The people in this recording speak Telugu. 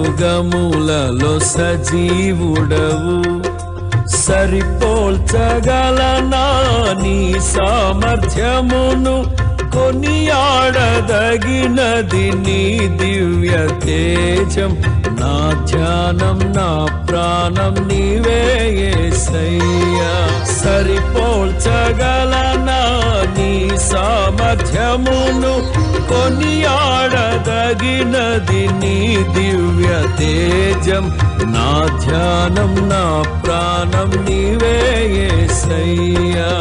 సర్వయుగములలో సజీవుడవు, సరిపోల్చగలనా నీ సామర్థ్యమును, కొనియాడదగినది నీ దివ్య తేజం. నా ధ్యానం నా ప్రాణం నీవే యేసయ్యా. సరిపోల్చగలనా నీ సామర్థ్యమును, కొనియాడదగినది నీ దివ్య తేజం. నా ధ్యానం నా ప్రాణం నీవే యేసయ్యా.